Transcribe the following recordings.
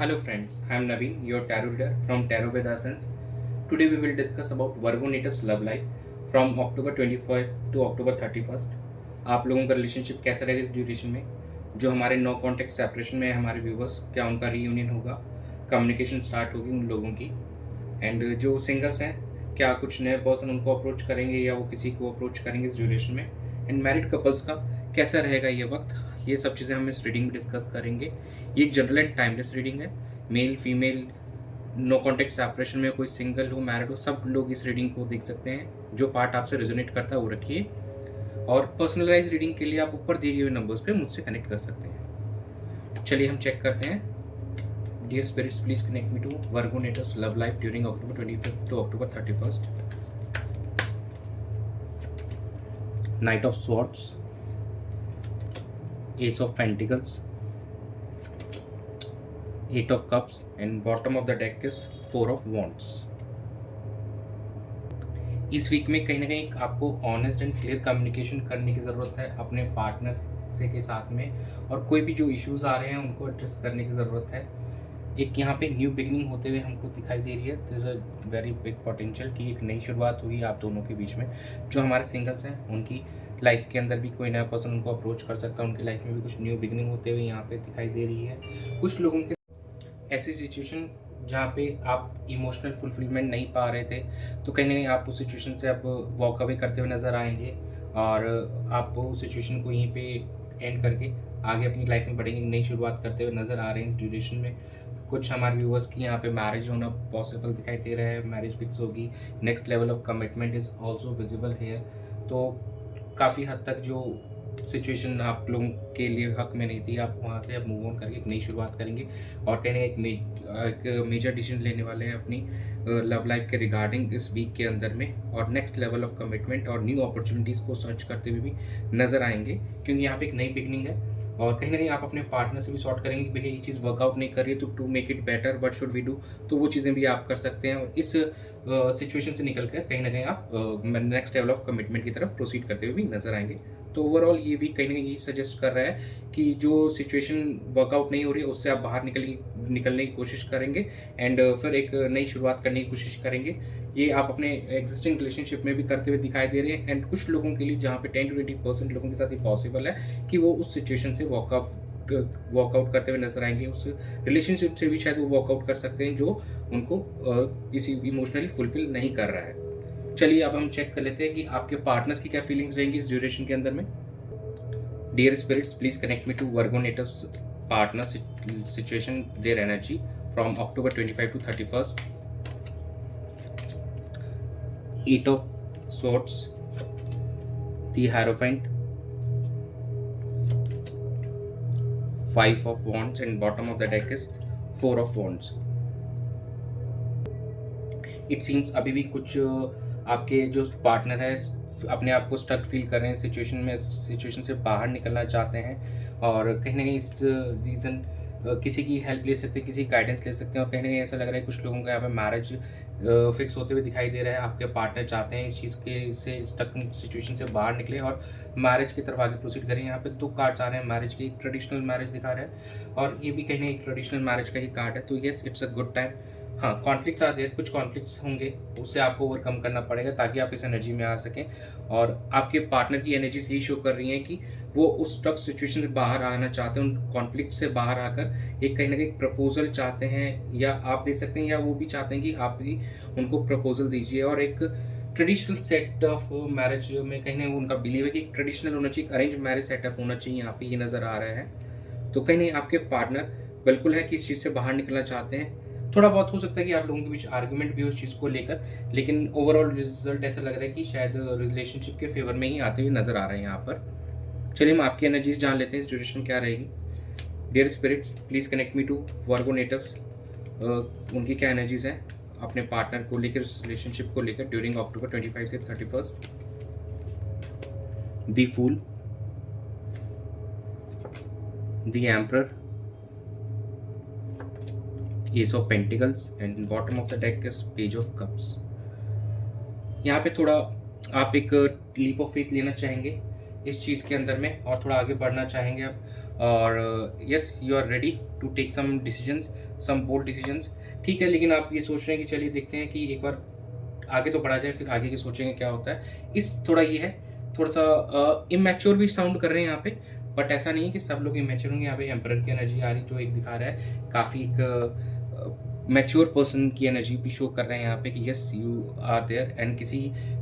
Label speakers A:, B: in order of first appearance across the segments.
A: Hello friends, I am Naveen, your tarot reader from Tarot with Essence. Today we will discuss about Virgo natives love life from October 25 to October 31st. आप लोगों का relationship कैसा रहेगा इस duration में? जो हमारे no contact separation में हमारे व्यूवर्स, क्या उनका रीयूनियन होगा? कम्युनिकेशन स्टार्ट होगी उन लोगों की। एंड जो सिंगल्स हैं, क्या कुछ नए पर्सन उनको अप्रोच करेंगे या वो किसी को अप्रोच करेंगे इस ड्यूरेशन में? एंड मैरिड कपल्स का कैसा रहेगा ये वक्त? ये सब चीज़ें हम इस रीडिंग में डिस्कस करेंगे। ये एक जनरल एंड टाइमलेस रीडिंग है। Male female, no contact separation में, कोई सिंगल हो मैरिड हो, सब लोग इस रीडिंग को देख सकते हैं। जो पार्ट आपसे रेजोनेट करता है वो रखिए, और पर्सनलाइज रीडिंग के लिए आप ऊपर दिए हुए नंबर्स पे मुझसे कनेक्ट कर सकते हैं। चलिए हम चेक करते हैं। Dear spirits, please connect me to Virgo natives love life during October 25th to October 31st. Knight of Swords, Ace of Pentacles, Eight of Cups, and bottom of the deck is Four of Wands. इस week में कहीं ना कहीं आपको honest and clear communication करने की ज़रूरत है अपने पार्टनर से के साथ में, और कोई भी जो इश्यूज आ रहे हैं उनको एड्रेस करने की ज़रूरत है। एक यहाँ पे न्यू बिगनिंग होते हुए हमको दिखाई दे रही है। There is a very big potential कि एक नई शुरुआत हुई आप दोनों के बीच में। जो हमारे सिंगल्स हैं उनकी लाइफ के अंदर भी कोई नया पर्सन उनको अप्रोच कर सकता है, उनकी लाइफ में भी कुछ न्यू बिगनिंग होते हुए यहाँ पे दिखाई दे रही है। कुछ लोगों के ऐसी सिचुएशन जहाँ पे आप इमोशनल फुलफिलमेंट नहीं पा रहे थे, तो कहीं ना कहीं आप उस सिचुएशन से अब वॉक अवे करते हुए नज़र आएंगे, और आप उस सिचुएशन को यहीं पे एंड करके आगे अपनी लाइफ में बढ़ेंगे, नई शुरुआत करते हुए नज़र आ रहे हैं इस ड्यूरेशन में। कुछ हमारे व्यूवर्स की यहाँ पे मैरिज होना पॉसिबल दिखाई दे रहा है, मैरिज फिक्स होगी। Next level of commitment is also visible here. तो काफ़ी हद तक जो सिचुएशन आप लोगों के लिए हक में नहीं थी, आप वहाँ से अब मूव ऑन करके एक नई शुरुआत करेंगे, और कहीं ना एक मेजर डिसीजन लेने वाले हैं अपनी लव लाइफ के रिगार्डिंग इस वीक के अंदर में, और नेक्स्ट लेवल ऑफ कमिटमेंट और न्यू अपॉर्चुनिटीज़ को सर्च करते हुए भी नज़र आएंगे, क्योंकि यहाँ पे एक नई बिगनिंग है। और कहीं ना कहीं आप अपने पार्टनर से भी सॉर्ट करेंगे कि भैया ये चीज़ वर्कआउट नहीं कर रही है, तो to make it better what should we do, तो वो चीज़ें भी आप कर सकते हैं, और इस सिचुएशन से निकल कर कहीं ना कहीं आप नेक्स्ट लेवल ऑफ कमिटमेंट की तरफ प्रोसीड करते हुए भी नजर आएंगे। तो ओवरऑल ये भी कहीं ना कहीं सजेस्ट कर रहा है कि जो सिचुएशन वर्कआउट नहीं हो रही है उससे आप बाहर निकलने की कोशिश करेंगे, एंड फिर एक नई शुरुआत करने की कोशिश करेंगे। ये आप अपने एग्जिस्टिंग रिलेशनशिप में भी करते हुए दिखाई दे रहे हैं, एंड कुछ लोगों के लिए जहाँ पे 10 to 20% लोगों के साथ ये पॉसिबल है कि वो उस सिचुएशन से वॉकआउट करते हुए नजर आएंगे। उस रिलेशनशिप से भी शायद वो वॉकआउट कर सकते हैं जो उनको किसी इमोशनली फुलफिल नहीं कर रहा है। चलिए अब हम चेक कर लेते हैं कि आपके पार्टनर्स की क्या फीलिंग्स रहेंगी इस ड्यूरेशन के अंदर में। Dear spirits, please connect me to Virgo natives partner situation, their energy from October 25 to 31st. Eight of Swords, the Hierophant, Five of Wands, and bottom of the deck is Four of Wands. It seems अभी भी कुछ आपके जो partner है अपने आप को stuck feel कर रहे हैं सिचुएशन से बाहर निकलना चाहते हैं, और कहीं ना कहीं इस रीज़न किसी की हेल्प ले सकते हैं, किसी गाइडेंस ले सकते हैं, और कहीं ना कहीं ऐसा लग रहा है कुछ लोगों का यहाँ पे मैरिज फिक्स होते हुए दिखाई दे रहा है। आपके पार्टनर चाहते हैं इस चीज़ के से स्टक सिचुएशन से बाहर निकले और मैरिज की तरफ आगे प्रोसीड करें। यहाँ पे 2 कार्ड्स आ रहे हैं मैरिज के, एक ट्रेडिशनल मैरिज दिखा रहा है, और ये भी कहीं ना एक ट्रेडिशनल मैरिज का ही कार्ड है। तो yes, it's a good time. हाँ, कॉन्फ्लिक्ट्स आ देर, कुछ कॉन्फ्लिक्ट्स होंगे, उससे आपको ओवरकम करना पड़ेगा ताकि आप इस एनर्जी में आ सकें, और आपके पार्टनर की एनर्जीज यही शो कर रही हैं कि वो उस स्टक सिचुएशन से बाहर आना चाहते हैं, उन कॉन्फ्लिक्ट से बाहर आकर एक कहीं ना कहीं प्रपोजल चाहते हैं, या आप दे सकते हैं या वो भी चाहते हैं कि आप भी उनको प्रपोजल दीजिए। और एक ट्रेडिशनल सेट ऑफ मैरिज में कहीं ना उनका बिलीव है कि ट्रेडिशनल होना चाहिए, अरेंज मैरिज सेटअप होना चाहिए, यहाँ पे ये नज़र आ रहा है। तो कहीं नहीं आपके पार्टनर बिल्कुल है कि इस चीज़ से बाहर निकलना चाहते हैं। थोड़ा बहुत हो सकता है कि आप लोगों के बीच आर्गुमेंट भी हो इस चीज़ को लेकर, लेकिन ओवरऑल रिजल्ट ऐसा लग रहा है कि शायद रिलेशनशिप के फेवर में ही आते हुए नजर आ रहे हैं यहाँ पर। चलिए हम आपकी एनर्जीज जान लेते हैं इस ड्यूरेशन क्या रहेगी। Dear spirits, please connect me to Virgo natives, उनकी क्या एनर्जीज हैं अपने पार्टनर को लेकर, रिलेशनशिप को लेकर ड्यूरिंग October 25 से 31st. The fool, the emperor, Ace of Pentacles, and bottom of the deck is Page of Cups. यहाँ पे थोड़ा आप एक लीप ऑफ फेथ लेना चाहेंगे इस चीज़ के अंदर में, और थोड़ा आगे बढ़ना चाहेंगे आप, और yes you are ready to take some decisions, some bold decisions. ठीक है, लेकिन आप ये सोच रहे हैं कि चलिए देखते हैं कि एक बार आगे तो बढ़ा जाए, फिर आगे की सोचेंगे क्या होता है। इस थोड़ा ये है, थोड़ा-सा इमैच्योर भी साउंड कर रहे हैं यहाँ पे, बट ऐसा नहीं है कि सब लोग इमैच्योर होंगे। यहाँ पे एम्परर की एनर्जी आ रही जो एक दिखा रहा है, काफ़ी एक मैच्योर पर्सन की एनर्जी भी शो कर रहे हैं यहाँ पे कि yes you are there. And किसी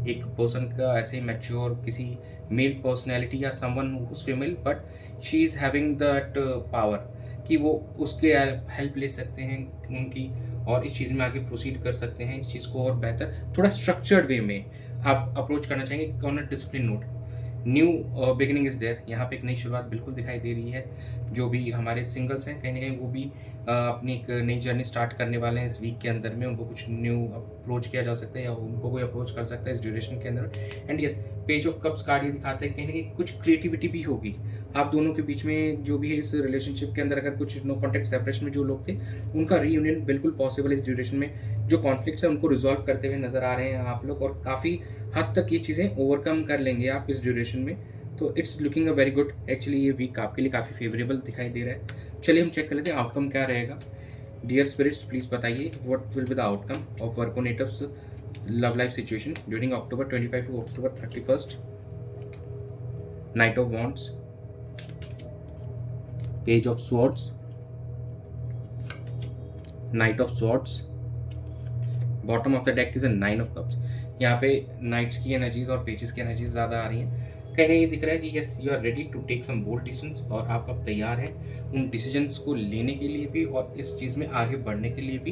A: एक पर्सन का ऐसे मैच्योर किसी मेल पर्सनैलिटी या someone whose female but she is having that power कि वो उसके हेल्प ले सकते हैं उनकी, और इस चीज़ में आगे प्रोसीड कर सकते हैं, इस चीज़ को और बेहतर थोड़ा स्ट्रक्चर्ड वे में आप अप्रोच करना चाहेंगे on a discipline note. New beginning is there, यहाँ पे एक नई शुरुआत बिल्कुल दिखाई दे रही है। जो भी हमारे सिंगल्स हैं कहीं ना कहीं वो भी अपनी एक नई जर्नी स्टार्ट करने वाले हैं इस वीक के अंदर में। उनको कुछ न्यू अप्रोच किया जा सकता है या उनको कोई अप्रोच कर सकता है इस ड्यूरेशन के अंदर। And yes, page of cups card ये दिखाता है कहीं ना कहीं कुछ क्रिएटिविटी भी होगी आप दोनों के बीच में। जो भी है इस रिलेशनशिप के अंदर, अगर कुछ नो कॉन्टेक्ट सेपरेशन में जो लोग थे, उनका रीयूनियन बिल्कुल पॉसिबल इस ड्यूरेशन में। जो कॉन्फ्लिक्ट्स है उनको रिजॉल्व करते हुए नजर आ रहे हैं आप लोग, और काफ़ी हद तक ये चीज़ें ओवरकम कर लेंगे आप इस ड्यूरेशन में। तो it's looking a very good. Actually ये वीक आपके लिए काफ़ी फेवरेबल दिखाई दे रहा है। चलिए हम चेक कर लेते हैं आउटकम क्या रहेगा। डियर स्पिरिट्स, प्लीज़ बताइए what will be the outcome of Virgo natives love life situation during October 25 to October 31st। Night of wands, page of swords, night of swords, bottom of the deck is a 9 of cups. यहाँ पे nights की energies और pages की energies ज़्यादा आ रही हैं। कहीं ना ये दिख रहा है कि yes you are ready to take some bold decisions, और आप अब तैयार हैं उन डिसीजंस को लेने के लिए भी और इस चीज़ में आगे बढ़ने के लिए भी।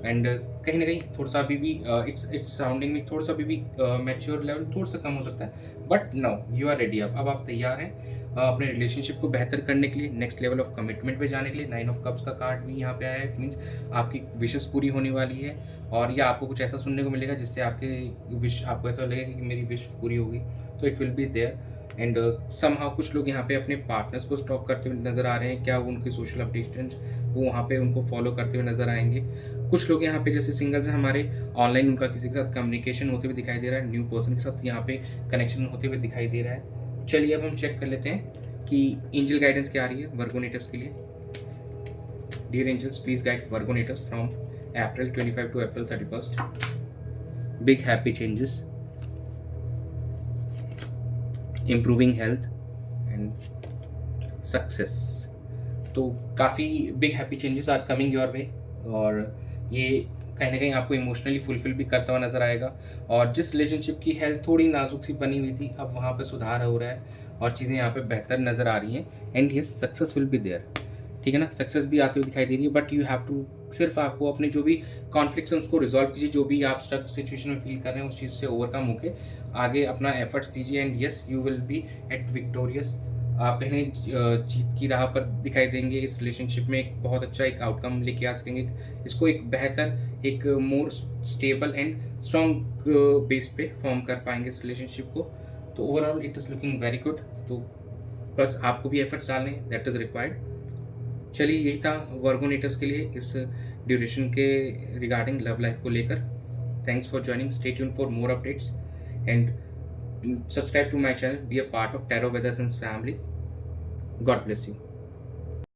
A: एंड कहीं ना कहीं थोड़ा सा अभी भी इट्स सराउंडिंग में थोड़ा सा अभी भी मैच्योर लेवल थोड़ा सा कम हो सकता है, but no you are ready. अब आप तैयार हैं अपने रिलेशनशिप को बेहतर करने के लिए, नेक्स्ट लेवल ऑफ कमिटमेंट पे जाने के लिए। 9 ऑफ कप्स का कार्ड भी यहाँ पे आया है, मीन्स आपकी विशेस पूरी होने वाली है, और या आपको कुछ ऐसा सुनने को मिलेगा जिससे आपके विश आपको ऐसा लगेगा कि मेरी विश पूरी होगी, तो it will be there. And somehow कुछ लोग यहाँ पे अपने पार्टनर्स को स्टॉक करते हुए नजर आ रहे हैं। क्या वो उनके सोशल अपडेशन वो वहाँ पे उनको फॉलो करते हुए नजर आएंगे। कुछ लोग यहाँ पे जैसे सिंगल्स हैं हमारे, ऑनलाइन उनका किसी के साथ कम्युनिकेशन होते हुए दिखाई दे रहा है, न्यू पर्सन के साथ यहाँ पे कनेक्शन होते हुए दिखाई दे रहा है। चलिए अब हम चेक कर लेते हैं कि एंजल गाइडेंस क्या आ रही है वर्गो नेटिव्स के लिए। Dear angels, please guide Virgo natives from April 25 to April 31st। Big happy changes, improving health and success। तो काफ़ी big happy changes are coming your way, और ये कहीं ना कहीं आपको इमोशनली फुलफिल भी करता हुआ नजर आएगा। और जिस रिलेशनशिप की हेल्थ थोड़ी नाजुक सी बनी हुई थी, अब वहाँ पे सुधार हो रहा है और चीज़ें यहाँ पे बेहतर नज़र आ रही हैं। एंड ये सक्सेस विल बी देयर, ठीक है ना, सक्सेस भी आती हुई दिखाई दे रही है। बट यू हैव टू, सिर्फ आपको अपने जो भी कॉन्फ्लिक्ट्स हैं उसको रिजॉल्व कीजिए, जो भी आप स्टक सिचुएशन में फील कर रहे हैं उस चीज़ से ओवरकम होके आगे अपना एफर्ट्स दीजिए। And yes you will be at victorious. आप कहीं जीत की राह पर दिखाई देंगे। इस रिलेशनशिप में एक बहुत अच्छा एक आउटकम लेके आ सकेंगे, इसको एक बेहतर, एक more stable and strong base पे फॉर्म कर पाएंगे इस रिलेशनशिप को। तो overall it is looking very good. तो बस आपको भी एफर्ट्स डालने, दैट इज़ रिक्वायर्ड। चलिए यही था वर्गो नेटिव्स के लिए इस ड्यूरेशन के रिगार्डिंग लव लाइफ को लेकर। Thanks for joining, stay tuned for more updates and subscribe to my channel, be a part of Tarot Weather Sense family. God bless you.